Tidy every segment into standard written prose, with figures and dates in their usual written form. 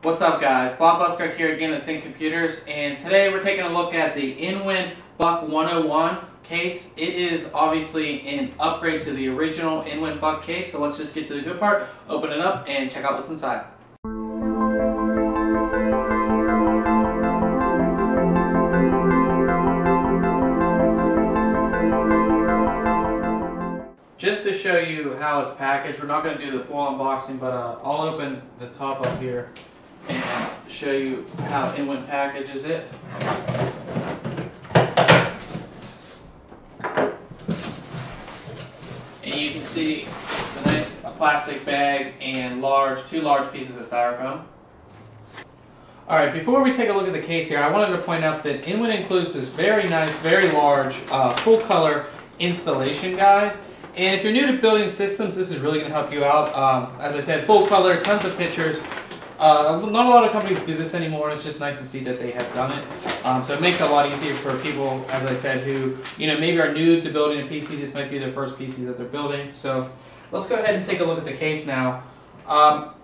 What's up, guys? Bob Buskirk here again at ThinkComputers, and today we're taking a look at the InWin BUC 101 case. It is obviously an upgrade to the original InWin BUC case, so let's just get to the good part, open it up, and check out what's inside. Just to show you how it's packaged, we're not going to do the full unboxing, but I'll open the top up here and show you how InWin packages it. And you can see a nice plastic bag and two large pieces of styrofoam. Alright, before we take a look at the case here, I wanted to point out that InWin includes this very nice, very large, full color installation guide. And if you're new to building systems, this is really going to help you out. As I said, full color, tons of pictures. Not a lot of companies do this anymore, and it's just nice to see that they have done it. So it makes it a lot easier for people, as I said, who maybe are new to building a PC. This might be their first PC that they're building. So let's go ahead and take a look at the case now.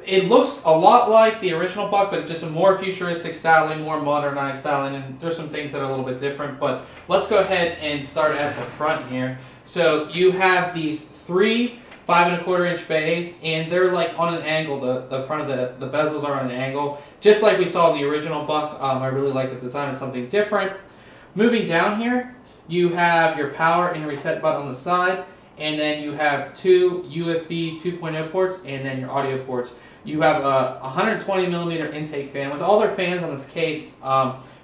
It looks a lot like the original BUC, but just a more futuristic styling, more modernized styling, and there's some things that are a little bit different. But let's go ahead and start at the front here. So you have these three 5 1/4 inch bays, and they're like on an angle. The front of the bezels are on an angle, just like we saw in the original BUC. I really like the design. It's something different. Moving down here, you have your power and reset button on the side, and then you have two USB 2.0 ports, and then your audio ports. You have a 120mm intake fan. With all their fans on this case,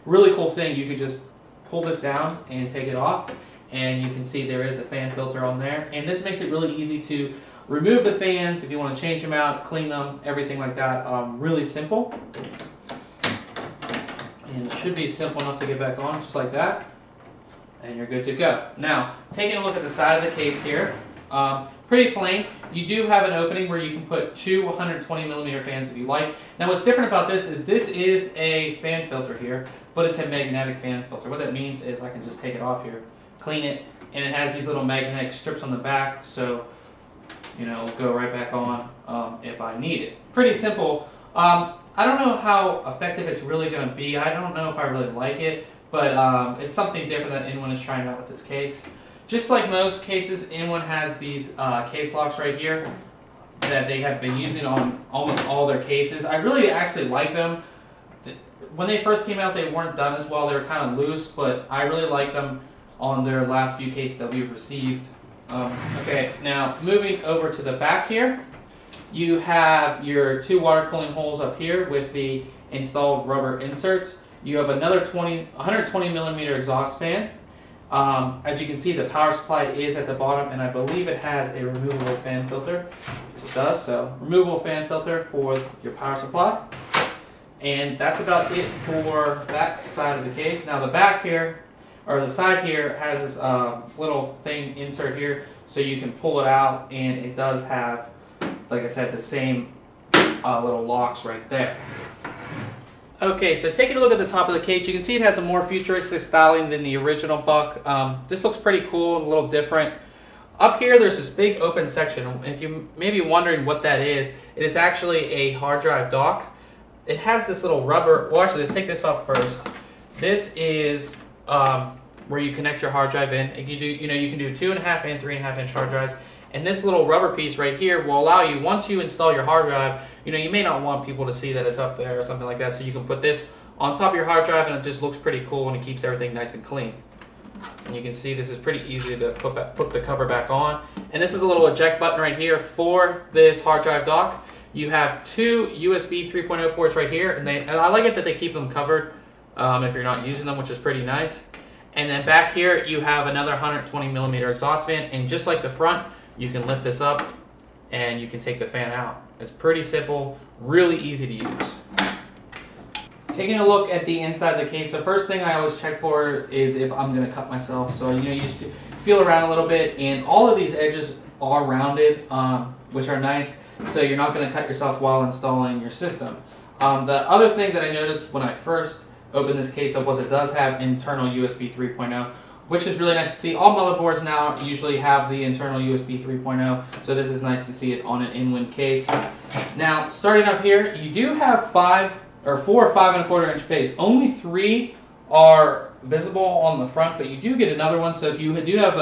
really cool thing, you could just pull this down and take it off, and you can see there is a fan filter on there. And this makes it really easy to remove the fans if you want to change them out, clean them, everything like that. Really simple. And it should be simple enough to get back on, just like that. And you're good to go. Now, taking a look at the side of the case here, pretty plain. You do have an opening where you can put two 120mm fans if you like. Now, what's different about this is a fan filter here, but it's a magnetic fan filter. What that means is I can just take it off here, clean it, and it has these little magnetic strips on the back, so it'll go right back on if I need it. Pretty simple. I don't know how effective it's really going to be. I don't know if I really like it, but it's something different that InWin is trying out with this case. Just like most cases, InWin has these case locks right here that they have been using on almost all their cases. I really actually like them. When they first came out, they weren't done as well. They were kind of loose, but I really like them on their last few cases that we've received. Okay, now moving over to the back here, you have your two water cooling holes up here with the installed rubber inserts. You have another 120mm exhaust fan. As you can see, the power supply is at the bottom, and I believe it has a removable fan filter. Yes, it does. So removable fan filter for your power supply. And that's about it for that side of the case. Now the back here, or the side here, has this little thing insert here, so you can pull it out, and it does have, like I said, the same little locks right there. Okay, so taking a look at the top of the case, you can see it has a more futuristic styling than the original BUC. This looks pretty cool and a little different. Up here, there's this big open section. If you may be wondering what that is, it is actually a hard drive dock. It has this little rubber, well actually, let's take this off first. This is where you connect your hard drive in. And you can do 2.5 and 3.5 inch hard drives. And this little rubber piece right here will allow you, once you install your hard drive, you may not want people to see that it's up there or something like that, so you can put this on top of your hard drive, and it just looks pretty cool, and it keeps everything nice and clean. And you can see this is pretty easy to put the cover back on. And this is a little eject button right here for this hard drive dock. You have two USB 3.0 ports right here, and I like it that they keep them covered if you're not using them, which is pretty nice. And then back here, you have another 120mm exhaust fan, and just like the front, you can lift this up and you can take the fan out. It's pretty simple, really easy to use. Taking a look at the inside of the case, the first thing I always check for is if I'm going to cut myself. So you just feel around a little bit, and all of these edges are rounded, which are nice, so you're not going to cut yourself while installing your system. The other thing that I noticed when I first opened this case up was it does have internal USB 3.0. which is really nice to see. All motherboards now usually have the internal USB 3.0, so this is nice to see it on an in-win case. Now, starting up here, you do have 4 or 5.25 inch bays. Only 3 are visible on the front, but you do get another one. So if you do have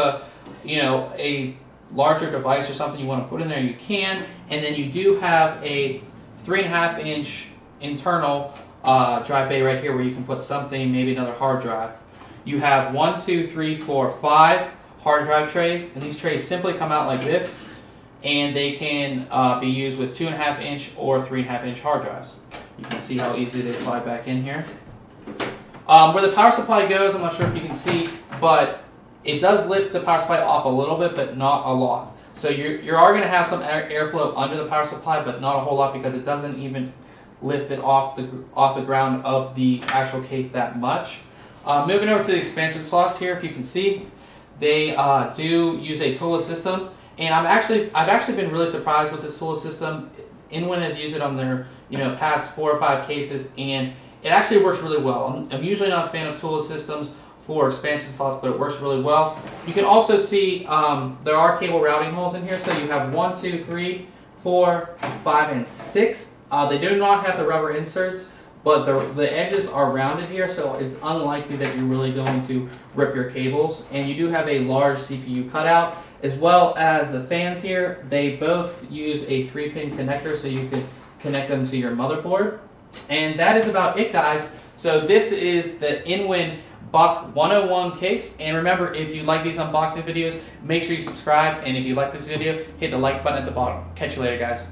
a larger device or something you want to put in there, you can. And then you do have a 3.5 inch internal drive bay right here where you can put something, maybe another hard drive. You have 1, 2, 3, 4, 5 hard drive trays, and these trays simply come out like this, and they can be used with 2.5 inch or 3.5 inch hard drives. You can see how easy they slide back in here. Where the power supply goes, I'm not sure if you can see, but it does lift the power supply off a little bit, but not a lot. So you are going to have some airflow under the power supply, but not a whole lot because it doesn't even lift it off the ground of the actual case that much. Moving over to the expansion slots here, if you can see, they do use a toolless system, and I've actually been really surprised with this toolless system. Inwin has used it on their past 4 or 5 cases, and it actually works really well. I'm usually not a fan of toolless systems for expansion slots, but it works really well. You can also see there are cable routing holes in here, so you have 1, 2, 3, 4, 5, and 6. They do not have the rubber inserts, but the edges are rounded here, so it's unlikely that you're really going to rip your cables. And you do have a large CPU cutout, as well as the fans here. They both use a 3-pin connector, so you can connect them to your motherboard. And that is about it, guys. So this is the Inwin BUC 101 case. And remember, if you like these unboxing videos, make sure you subscribe. And if you like this video, hit the like button at the bottom. Catch you later, guys.